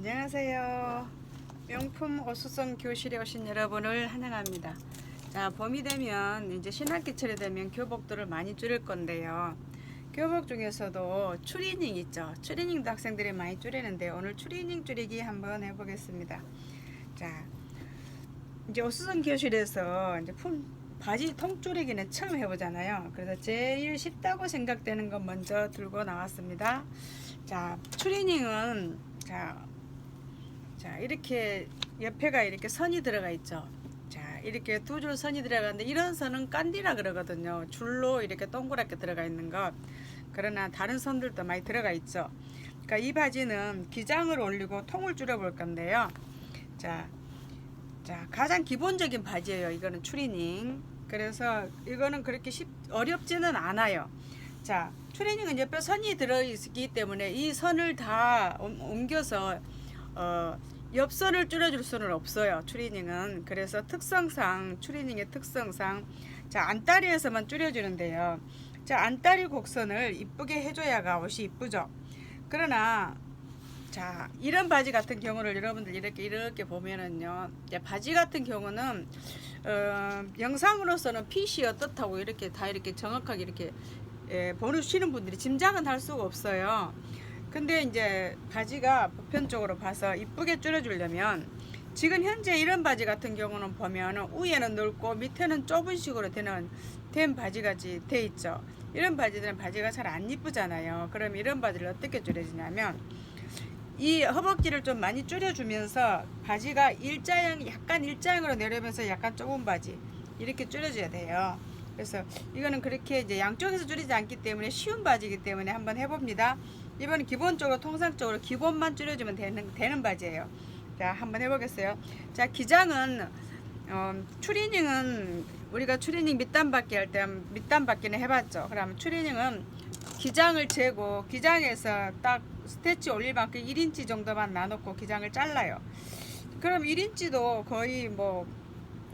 안녕하세요. 명품 옷수선 교실에 오신 여러분을 환영합니다. 자, 봄이 되면 이제 신학기철이 되면 교복들을 많이 줄일 건데요. 교복 중에서도 추리닝 있죠. 추리닝도 학생들이 많이 줄이는데 오늘 추리닝 줄이기 한번 해보겠습니다. 자, 이제 옷수선 교실에서 이제 바지 통 줄이기는 처음 해보잖아요. 그래서 제일 쉽다고 생각되는 것 먼저 들고 나왔습니다. 자, 추리닝은 자, 이렇게 옆에가 이렇게 선이 들어가 있죠. 자, 이렇게 두 줄 선이 들어가는데 이런 선은 깐디라 그러거든요. 줄로 이렇게 동그랗게 들어가 있는 것. 그러나 다른 선들도 많이 들어가 있죠. 그러니까 이 바지는 기장을 올리고 통을 줄여 볼 건데요. 자, 가장 기본적인 바지예요. 이거는 추리닝. 그래서 이거는 그렇게 어렵지는 않아요. 자, 추리닝은 옆에 선이 들어있기 때문에 이 선을 다 옮겨서 옆선을 줄여줄 수는 없어요. 추리닝은. 그래서 특성상, 추리닝의 특성상, 자, 안다리에서만 줄여주는데요. 자, 안다리 곡선을 이쁘게 해줘야가 옷이 이쁘죠. 그러나 자, 이런 바지 같은 경우를 여러분들 이렇게 보면은요, 바지 같은 경우는 영상으로서는 핏이 어떻다고 이렇게 다 이렇게 정확하게 이렇게 보시는 분들이 짐작은 할 수가 없어요. 근데 이제 바지가 보편적으로 봐서 이쁘게 줄여주려면 지금 현재 이런 바지 같은 경우는 보면은 위에는 넓고 밑에는 좁은 식으로 된 바지가 돼 있죠. 이런 바지들은 바지가 잘 안 이쁘잖아요. 그럼 이런 바지를 어떻게 줄여주냐면 이 허벅지를 좀 많이 줄여주면서 바지가 약간 일자형으로 내려오면서 약간 좁은 바지 이렇게 줄여줘야 돼요. 그래서 이거는 그렇게 이제 양쪽에서 줄이지 않기 때문에 쉬운 바지이기 때문에 한번 해봅니다. 이번엔 기본적으로 통상적으로 기본만 줄여주면 되는 바지예요. 자, 한번 해보겠어요. 자, 기장은 추리닝은 우리가 추리닝 밑단받기 할 때 밑단받기는 해봤죠. 그러면 추리닝은 기장을 재고 기장에서 딱 스태치 올릴 만큼 1인치 정도만 놔놓고 기장을 잘라요. 그럼 1인치도 거의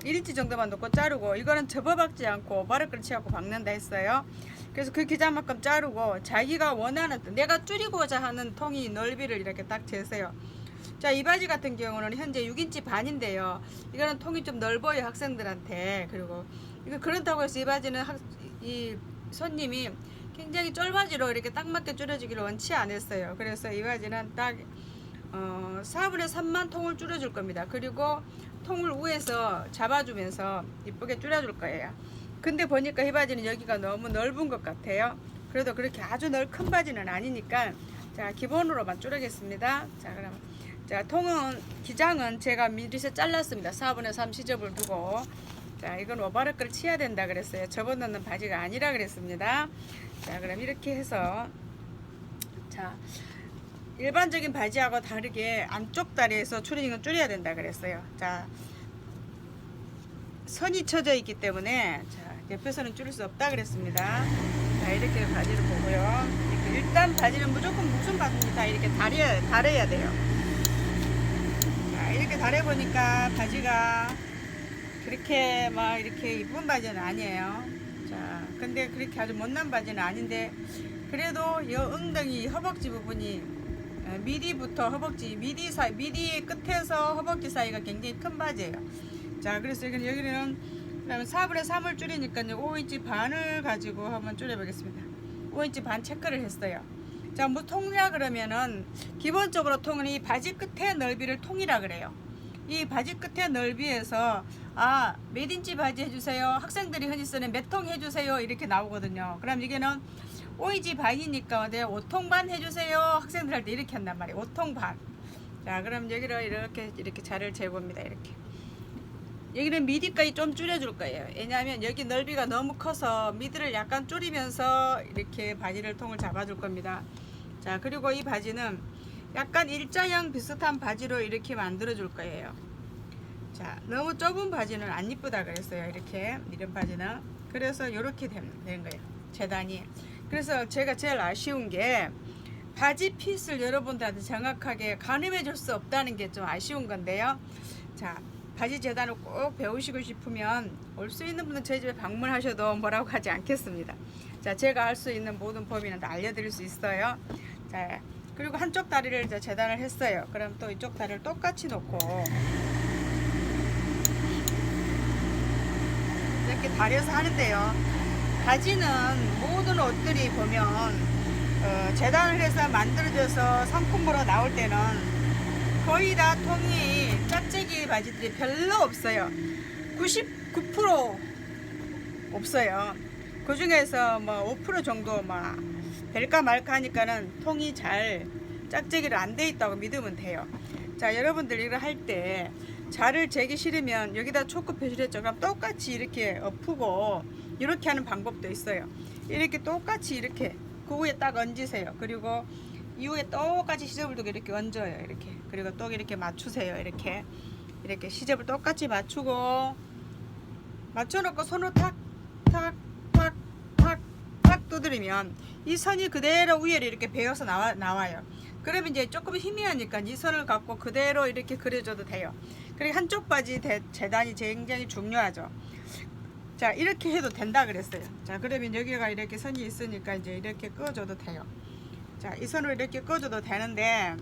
1인치 정도만 놓고 자르고, 이거는 접어박지 않고 바르크를 치갖고 박는다 했어요. 그래서 그 기장만큼 자르고 자기가 원하는 내가 줄이고자 하는 통이 넓이를 이렇게 딱 재세요. 자, 이 바지 같은 경우는 현재 6인치 반인데요. 이거는 통이 좀 넓어요, 학생들한테. 그리고 이거 그렇다고 해서 이 바지는 이 손님이 굉장히 쫄바지로 이렇게 딱 맞게 줄여주기를 원치 않았어요. 그래서 이 바지는 딱 4분의 3만 통을 줄여줄 겁니다. 그리고 통을 위에서 잡아주면서 이쁘게 줄여줄 거예요. 근데 보니까 이 바지는 여기가 너무 넓은 것 같아요. 그래도 그렇게 아주 큰 바지는 아니니까 자, 기본으로만 줄이겠습니다. 자, 그럼 자, 기장은 제가 미리서 잘랐습니다. 4분의 3 시접을 두고. 자, 이건 오바르크를 치야 된다 그랬어요. 접어넣는 바지가 아니라 그랬습니다. 자, 그럼 이렇게 해서 자, 일반적인 바지하고 다르게 안쪽 다리에서 추리닝은 줄여야 된다 그랬어요. 자, 선이 쳐져 있기 때문에 자, 옆에서는 줄일 수 없다 그랬습니다. 자, 이렇게 바지를 보고요. 일단 바지는 무조건 무슨 바지입니다. 이렇게 다려야 돼요. 자, 이렇게 다려보니까 바지가 그렇게 막 이렇게 이쁜 바지는 아니에요. 자, 근데 그렇게 아주 못난 바지는 아닌데 그래도 이 엉덩이 허벅지 부분이 미디부터 허벅지 미디 끝에서 허벅지 사이가 굉장히 큰 바지예요. 자, 그래서 여기는 그러면 4분의 3을 줄이니까 5인치 반을 가지고 한번 줄여보겠습니다. 5인치 반 체크를 했어요. 자, 뭐 통이라 그러면은 기본적으로 통은 이 바지 끝의 넓이를 통이라 그래요. 이 바지 끝의 넓이에서 몇 인치 바지 해주세요, 학생들이 흔히 쓰는 몇 통 해주세요 이렇게 나오거든요. 그럼 이게는 5인치 반이니까 5통 반 해주세요 학생들 할 때 이렇게 한단 말이에요. 5통 반. 자, 그럼 여기를 이렇게 자를 재봅니다. 이렇게 여기는 미디까지 좀 줄여줄 거예요. 왜냐하면 여기 넓이가 너무 커서 미디를 약간 줄이면서 이렇게 바지를 통을 잡아줄 겁니다. 자, 그리고 이 바지는 약간 일자형 비슷한 바지로 이렇게 만들어 줄 거예요. 자, 너무 좁은 바지는 안 이쁘다 그랬어요. 이런 바지는. 그래서 이렇게 되는 거예요, 재단이. 그래서 제가 제일 아쉬운 게 바지 핏을 여러분들한테 정확하게 가늠해 줄 수 없다는 게 좀 아쉬운 건데요. 자, 바지 재단을 꼭 배우시고 싶으면 올 수 있는 분은 저희 집에 방문하셔도 뭐라고 하지 않겠습니다. 자, 제가 할 수 있는 모든 범위는 다 알려드릴 수 있어요. 자, 그리고 한쪽 다리를 이제 재단을 했어요. 그럼 또 이쪽 다리를 똑같이 놓고 이렇게 다려서 하는데요. 바지는 모든 옷들이 보면 재단을 해서 만들어져서 상품으로 나올 때는 거의 다 통이 짝재기 바지들이 별로 없어요. 99% 없어요. 그 중에서 뭐 5% 정도 막 될까 말까 하니까는 통이 잘 짝재기로 안 돼 있다고 믿으면 돼요. 자, 여러분들 이거 할 때 자를 재기 싫으면 여기다 초크 표시를 했죠. 그럼 똑같이 이렇게 엎고 이렇게 하는 방법도 있어요. 이렇게 똑같이 이렇게 그 위에 딱 얹으세요. 그리고 이후에 똑같이 시접을 두고 이렇게 얹어요. 이렇게. 그리고 또 이렇게 맞추세요. 이렇게 시접을 똑같이 맞추고 맞춰놓고 손으로 탁탁탁탁탁 두드리면 이 선이 그대로 위로 이렇게 베어서 나와요. 그러면 이제 조금 희미하니까 이 선을 갖고 그대로 이렇게 그려줘도 돼요. 그리고 한쪽 바지 재단이 굉장히 중요하죠. 자, 이렇게 해도 된다 그랬어요. 자, 그러면 여기가 이렇게 선이 있으니까 이제 이렇게 꺼줘도 돼요. 자, 이 선으로 이렇게 꺼줘도 되는데,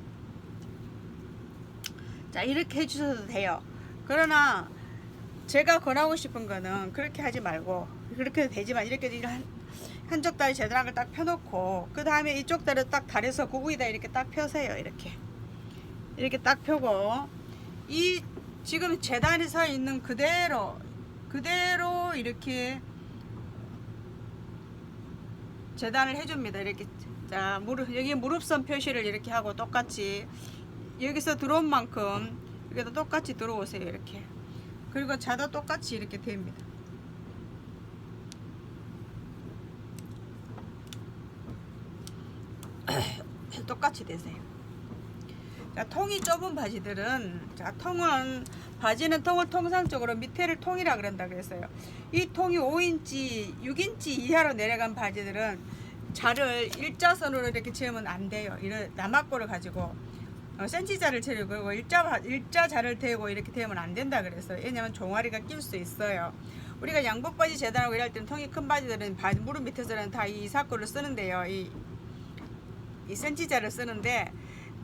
자, 이렇게 해주셔도 돼요. 그러나 제가 권하고 싶은 거는 그렇게 하지 말고, 그렇게 해도 되지만 이렇게 한쪽 다리 재단을 딱 펴놓고 그 다음에 이쪽 다리를 딱 다려서 그 위에다 이렇게 딱 펴세요. 이렇게 딱 펴고 이 지금 재단이 서 있는 그대로 이렇게 재단을 해줍니다. 이렇게. 자, 여기 무릎선 표시를 이렇게 하고 똑같이 여기서 들어온 만큼 여기도 똑같이 들어오세요. 이렇게. 그리고 자도 똑같이 이렇게 됩니다. 똑같이 되세요. 자, 통이 좁은 바지들은, 자, 바지는 통을 통상적으로 밑에를 통이라 그런다 그랬어요. 이 통이 5인치, 6인치 이하로 내려간 바지들은 자를 일자선으로 이렇게 채우면 안 돼요. 이런 남악고를 가지고 센치자를 채우고 그리고 일자자를 대고 이렇게 대면 안 된다 그랬어요. 왜냐면 종아리가 낄 수 있어요. 우리가 양복 바지 재단하고 일할 때는 통이 큰 바지들은 무릎 밑에서는 다 이 사코를 쓰는데요. 이 센치자를 쓰는데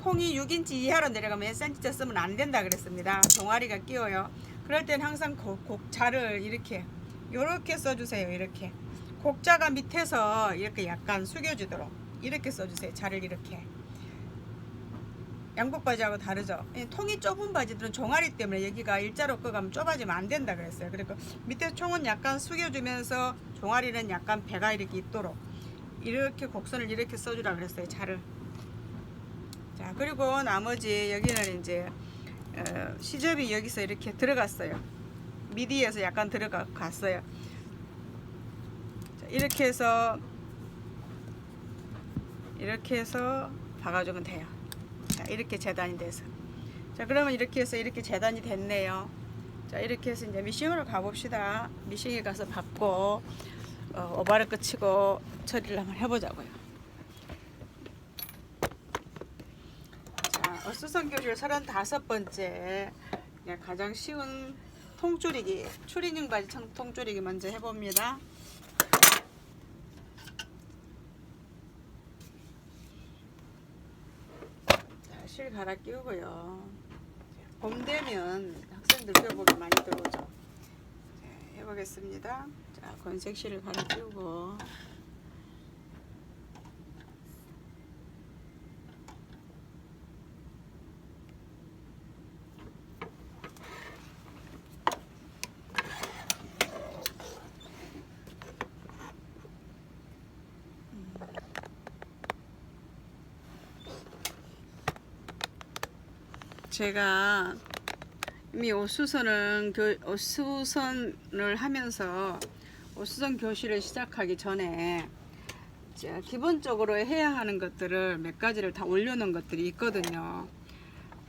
통이 6인치 이하로 내려가면 센치자 쓰면 안 된다 그랬습니다. 종아리가 끼어요. 그럴 땐 항상 곡자를 이렇게 써주세요. 이렇게 곡자가 밑에서 이렇게 약간 숙여주도록 이렇게 써주세요. 자를 이렇게. 양복 바지하고 다르죠. 통이 좁은 바지들은 종아리 때문에 여기가 일자로 꺼가면 좁아지면 안 된다 그랬어요. 그리고 밑에 총은 약간 숙여주면서 종아리는 약간 배가 이렇게 있도록 이렇게 곡선을 이렇게 써주라 그랬어요. 자를. 자, 그리고 나머지 여기는 이제 시접이 여기서 이렇게 들어갔어요. 미디에서 약간 들어갔어요. 자, 이렇게 해서 박아주면 돼요. 자, 이렇게 재단이 돼서. 자, 그러면 이렇게 해서 이렇게 재단이 됐네요. 자, 이렇게 해서 이제 미싱으로 가봅시다. 미싱에 가서 받고 오바를 끝이고 처리를 한번 해보자고요. 자, 어수선 교실 35번째 가장 쉬운 통줄이기, 추리닝 바지 통줄이기 먼저 해봅니다. 자, 실 갈아 끼우고요. 봄 되면 학생들 교복이 많이 들어오죠. 자, 해보겠습니다. 자, 건색 실을 갈아 끼우고 제가 이미 옷수선을 하면서 옷수선 교실을 시작하기 전에 기본적으로 해야 하는 것들을 몇 가지를 다 올려놓은 것들이 있거든요.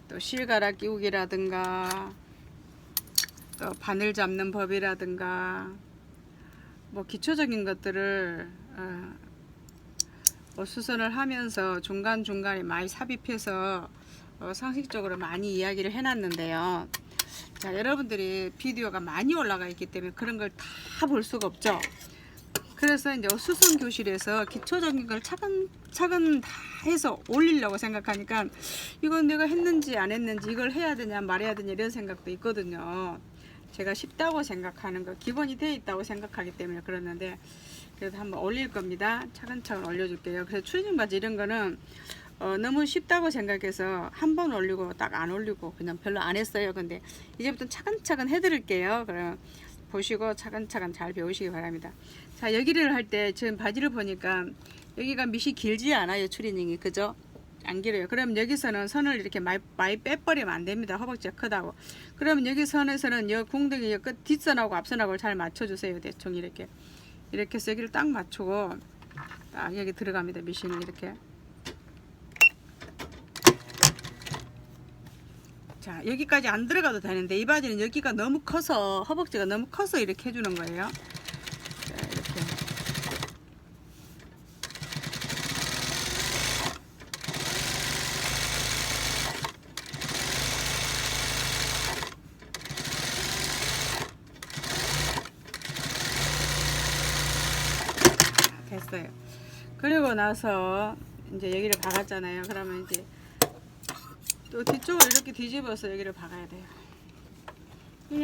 또 실갈아 끼우기라든가 또 바늘 잡는 법이라든가 뭐 기초적인 것들을 옷수선을 하면서 중간중간에 많이 삽입해서 상식적으로 많이 이야기를 해놨는데요. 자, 여러분들이 비디오가 많이 올라가 있기 때문에 그런 걸 다 볼 수가 없죠. 그래서 이제 수선 교실에서 기초적인 걸 차근차근 다 해서 올리려고 생각하니까 이건 내가 했는지 안 했는지, 이걸 해야 되냐 말해야 되냐 이런 생각도 있거든요. 제가 쉽다고 생각하는 거, 기본이 돼 있다고 생각하기 때문에 그러는데, 그래도 한번 올릴 겁니다. 차근차근 올려줄게요. 그래서 추리닝 바지 이런 거는 너무 쉽다고 생각해서 한 번 올리고 딱 안 올리고 그냥 별로 안 했어요. 근데 이제부터 차근차근 해드릴게요. 그럼 보시고 차근차근 잘 배우시기 바랍니다. 자, 여기를 할 때 지금 바지를 보니까 여기가 밑이 길지 않아요. 추리닝이, 그죠? 안 길어요. 그럼 여기서는 선을 이렇게 많이 빼버리면 안 됩니다. 허벅지가 크다고. 그러면 여기 선에서는 여 궁둥이 끝 뒷선하고 앞선하고 잘 맞춰주세요. 대충 이렇게 해서 여기를 딱 맞추고 딱 여기 들어갑니다. 미신을 이렇게. 자, 여기까지 안 들어가도 되는데 이 바지는 여기가 너무 커서, 허벅지가 너무 커서 이렇게 해주는 거예요. 자, 이렇게. 됐어요. 그리고 나서 이제 여기를 박았잖아요. 그러면 이제 또 뒤쪽을 이렇게 뒤집어서 여기를 박아야 돼요.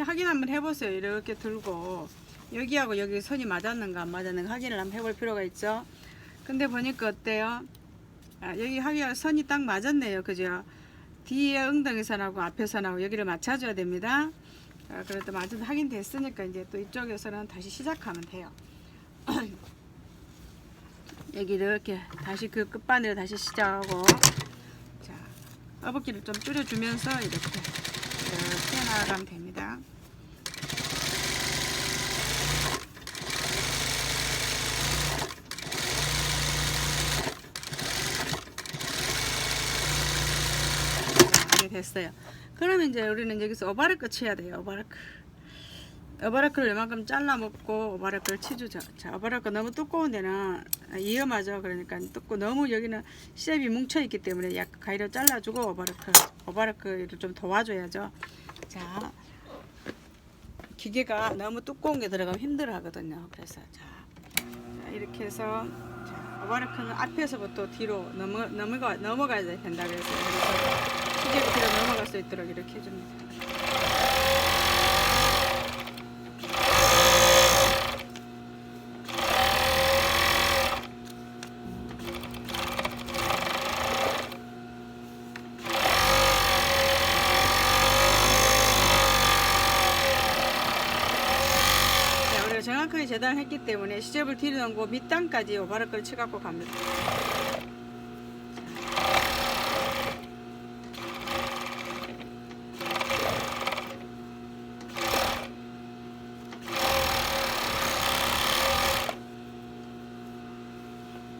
확인 한번 해보세요. 이렇게 들고 여기하고 여기 선이 맞았는가 안 맞았는가 확인을 한번 해볼 필요가 있죠. 근데 보니까 어때요? 여기 하기가 선이 딱 맞았네요. 그죠? 뒤에 엉덩이 선하고 앞에 선하고 여기를 맞춰줘야 됩니다. 그래도 맞아서 확인됐으니까 이제 또 이쪽에서는 다시 시작하면 돼요. 여기 이렇게 다시 그 끝바늘을 다시 시작하고, 자, 어복기를 좀 줄여주면서 이렇게 나가면 됩니다. 이렇게 됐어요. 그러면 이제 우리는 여기서 오바르크 쳐야 돼요. 오바르크를 이만큼 잘라 먹고 오바르크를 치주죠. 자, 오바르크 너무 두꺼운 데는 위험하죠. 그러니까 너무 여기는 시접이 뭉쳐 있기 때문에 약간 가위로 잘라주고 오바르크를 좀 도와줘야죠. 자, 기계가 너무 두꺼운 게 들어가면 힘들어 하거든요. 그래서 자, 이렇게 해서, 자, 오바르크는 앞에서부터 뒤로 넘어가야 된다. 그래서 기계가 뒤로 넘어갈 수 있도록 이렇게 해줍니다. 정확하게 재단했기 때문에 시접을 뒤로 넘고 밑단까지 오바르크를 쳐갖고 갑니다.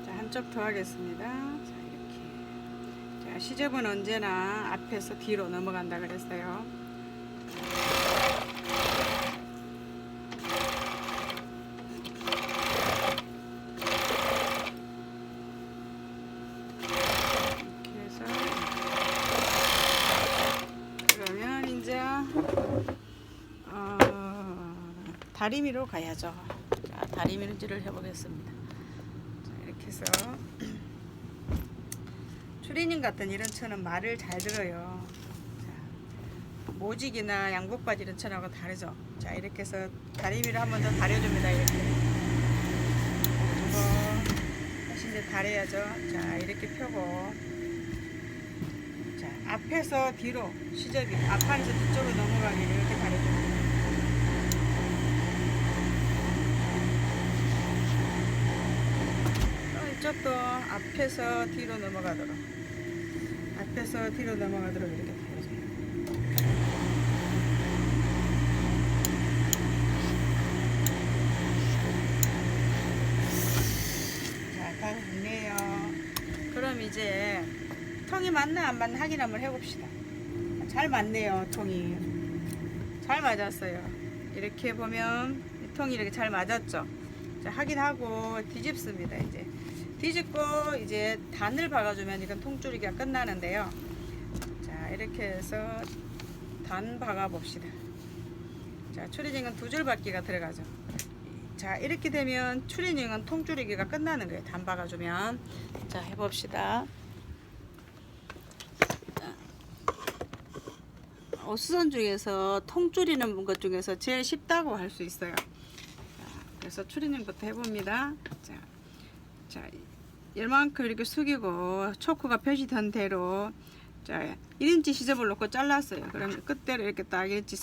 자, 한쪽 더 하겠습니다. 자, 이렇게. 자, 시접은 언제나 앞에서 뒤로 넘어간다 그랬어요. 다리미로 가야죠. 자, 다리미질을 해보겠습니다. 자, 이렇게 해서 추리닝 같은 이런 천은 말을 잘 들어요. 자, 모직이나 양복바지 이런 천하고 다르죠. 자, 이렇게 해서 다리미를 한 번 더 다려줍니다. 이렇게 다시 이제 다려야죠. 자, 이렇게 펴고, 자, 앞에서 뒤로 시접이 앞판에서 뒤쪽으로 넘어가게 이렇게 다려줍니다. 이쪽도 앞에서 뒤로 넘어가도록 이렇게 해줘요. 자, 다 됐네요. 그럼 이제 통이 맞나 안 맞나 확인 한번 해봅시다. 잘 맞네요. 통이 잘 맞았어요. 이렇게 보면 이 통이 이렇게 잘 맞았죠. 자, 확인하고 뒤집습니다. 이제 뒤집고 이제 단을 박아주면 이건 통줄이기가 끝나는데요. 자, 이렇게 해서 단 박아 봅시다. 자, 추리닝은 두 줄 박기가 들어가죠. 자, 이렇게 되면 추리닝은 통줄이기가 끝나는 거예요. 단 박아주면. 자, 해봅시다. 옷수선 중에서 통줄이는 것 중에서 제일 쉽다고 할 수 있어요. 자, 그래서 추리닝부터 해봅니다. 자, 열만큼 이렇게 숙이고 초크가 표시된 대로 자 1인치 시접을 놓고 잘랐어요. 그러면 끝대로 이렇게 딱 1인치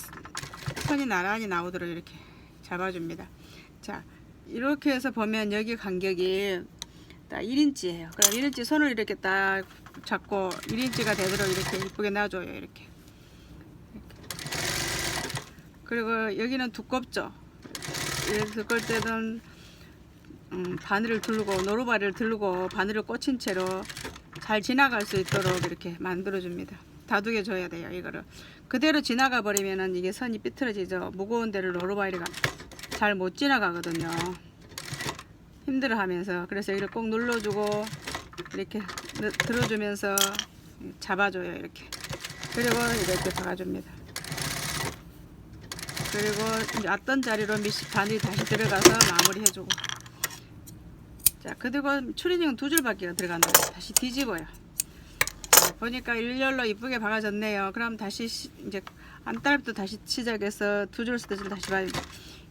선이 나란히 나오도록 이렇게 잡아줍니다. 자, 이렇게 해서 보면 여기 간격이 딱 1인치예요. 그럼 1인치 선을 이렇게 딱 잡고 1인치가 되도록 이렇게 이쁘게 놔줘요. 이렇게. 그리고 여기는 두껍죠. 이렇게 두껍을 때는 바늘을 들고 노루바리를 들고 바늘을 꽂힌 채로 잘 지나갈 수 있도록 이렇게 만들어 줍니다. 다독여 줘야 돼요. 이거를 그대로 지나가 버리면은 이게 선이 삐뚤어지죠. 무거운 데를 노루바리가 잘 못 지나가거든요. 힘들어 하면서. 그래서 이걸 꼭 눌러주고 이렇게 들어주면서 잡아줘요. 이렇게. 그리고 이렇게 박아줍니다. 그리고 놨던 자리로 바늘이 다시 들어가서 마무리 해주고. 자, 그리고 추리닝은 두 줄밖에 들어간다. 다시 뒤집어요. 자, 보니까 일렬로 이쁘게 박아졌네요. 그럼 다시 이제 안따라부터 다시 시작해서 두 줄 쓰듯이 다시 봐요.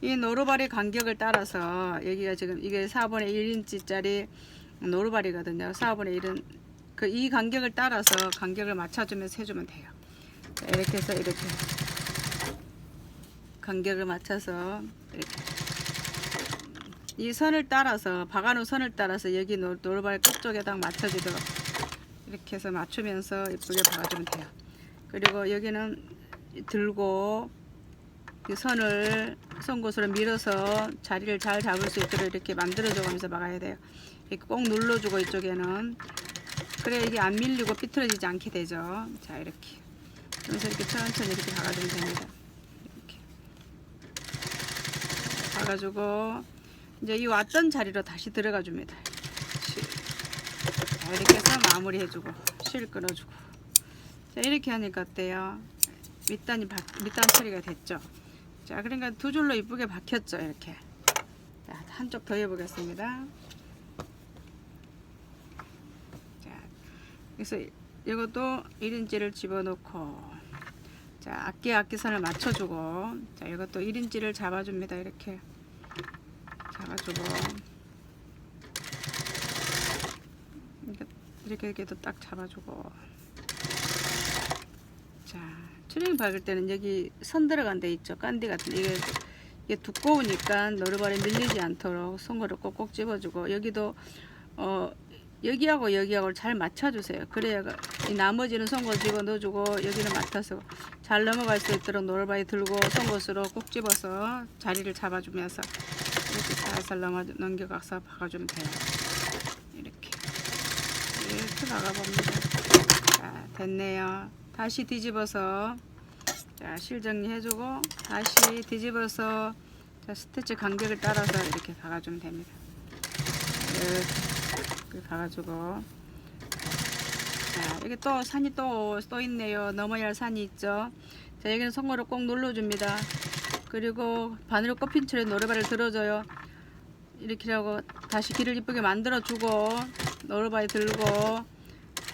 이 노루바리 간격을 따라서 여기가 지금 이게 4분의 1인치짜리 노루바리거든요. 4분의 1은 이 간격을 따라서 간격을 맞춰주면서 해주면 돼요. 자, 이렇게 해서 이렇게 간격을 맞춰서 이렇게 이 선을 따라서 박아놓은 선을 따라서 여기 노루바리 끝쪽에 딱 맞춰지도록 이렇게 해서 맞추면서 이쁘게 박아주면 돼요. 그리고 여기는 들고 이 선을 송곳으로 밀어서 자리를 잘 잡을 수 있도록 이렇게 만들어줘 가면서 박아야 돼요. 이렇게 꼭 눌러주고 이쪽에는 그래 이게 안 밀리고 삐뚤어지지 않게 되죠. 자, 이렇게 그래서 이렇게 천천히 이렇게 박아주면 됩니다. 이렇게 박아주고 이제 이 왔던 자리로 다시 들어가 줍니다. 자, 이렇게 해서 마무리 해주고 실 끊어주고. 자, 이렇게 하니까 어때요? 밑단 처리가 됐죠. 자, 그러니까 두 줄로 이쁘게 박혔죠. 이렇게. 자, 한쪽 더 해보겠습니다. 자, 그래서 이것도 1인치를 집어넣고, 자, 악기선을 맞춰주고, 자, 이것도 1인치를 잡아줍니다. 이렇게 잡아주고, 이렇게도 딱 잡아주고. 자, 추리닝 박을 때는 여기 선 들어간 데 있죠. 깐디 같은 이게 두꺼우니까 노루발이 밀리지 않도록 손으로 꼭꼭 집어주고, 여기도 여기하고 잘 맞춰주세요. 그래야 이 나머지는 송곳 집어 넣어주고 여기는 맡아서 잘 넘어갈 수 있도록 노루발이 들고 송곳으로 꼭 집어서 자리를 잡아주면서 이렇게 살살 넘겨가서 박아주면 돼요. 이렇게 박아봅니다. 자, 됐네요. 다시 뒤집어서 자, 실 정리해주고 다시 뒤집어서 자, 스티치 간격을 따라서 이렇게 박아주면 됩니다. 이렇게 박아주고, 자, 여기 또 산이 또 있네요. 넘어야 할 산이 있죠. 자, 여기는 손으로 꼭 눌러줍니다. 그리고 바늘을 꼽힌 채로 노루발을 들어줘요. 이렇게 하고 다시 길을 이쁘게 만들어주고 노루발 들고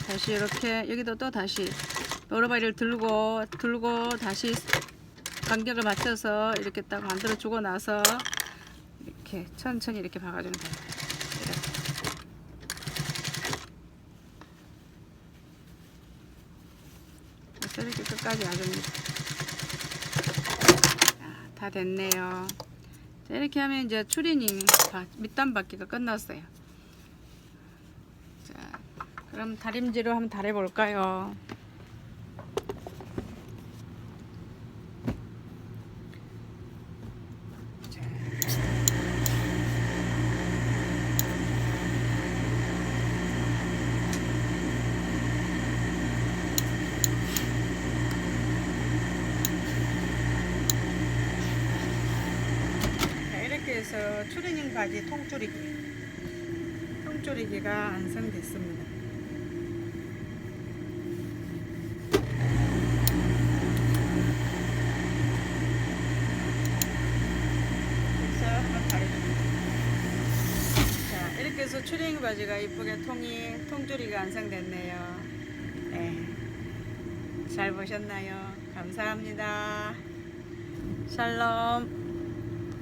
다시 이렇게 여기도 또 다시 노루바리를 들고 다시 간격을 맞춰서 이렇게 딱 만들어 주고 나서 이렇게 천천히 이렇게 박아주면 돼요. 이렇게. 이렇게 끝까지 놔줍니다. 다 됐네요. 자, 이렇게 하면 이제 추리닝 밑단 받기가 끝났어요. 자, 그럼 다림질을 한번 달아볼까요? 그래서 추리닝 바지 통조리기가 완성됐습니다. 그래서 한번 다려줍니다. 추링 바지가 이쁘게 통줄이가 완성됐네요. 네. 잘 보셨나요? 감사합니다. 샬롬.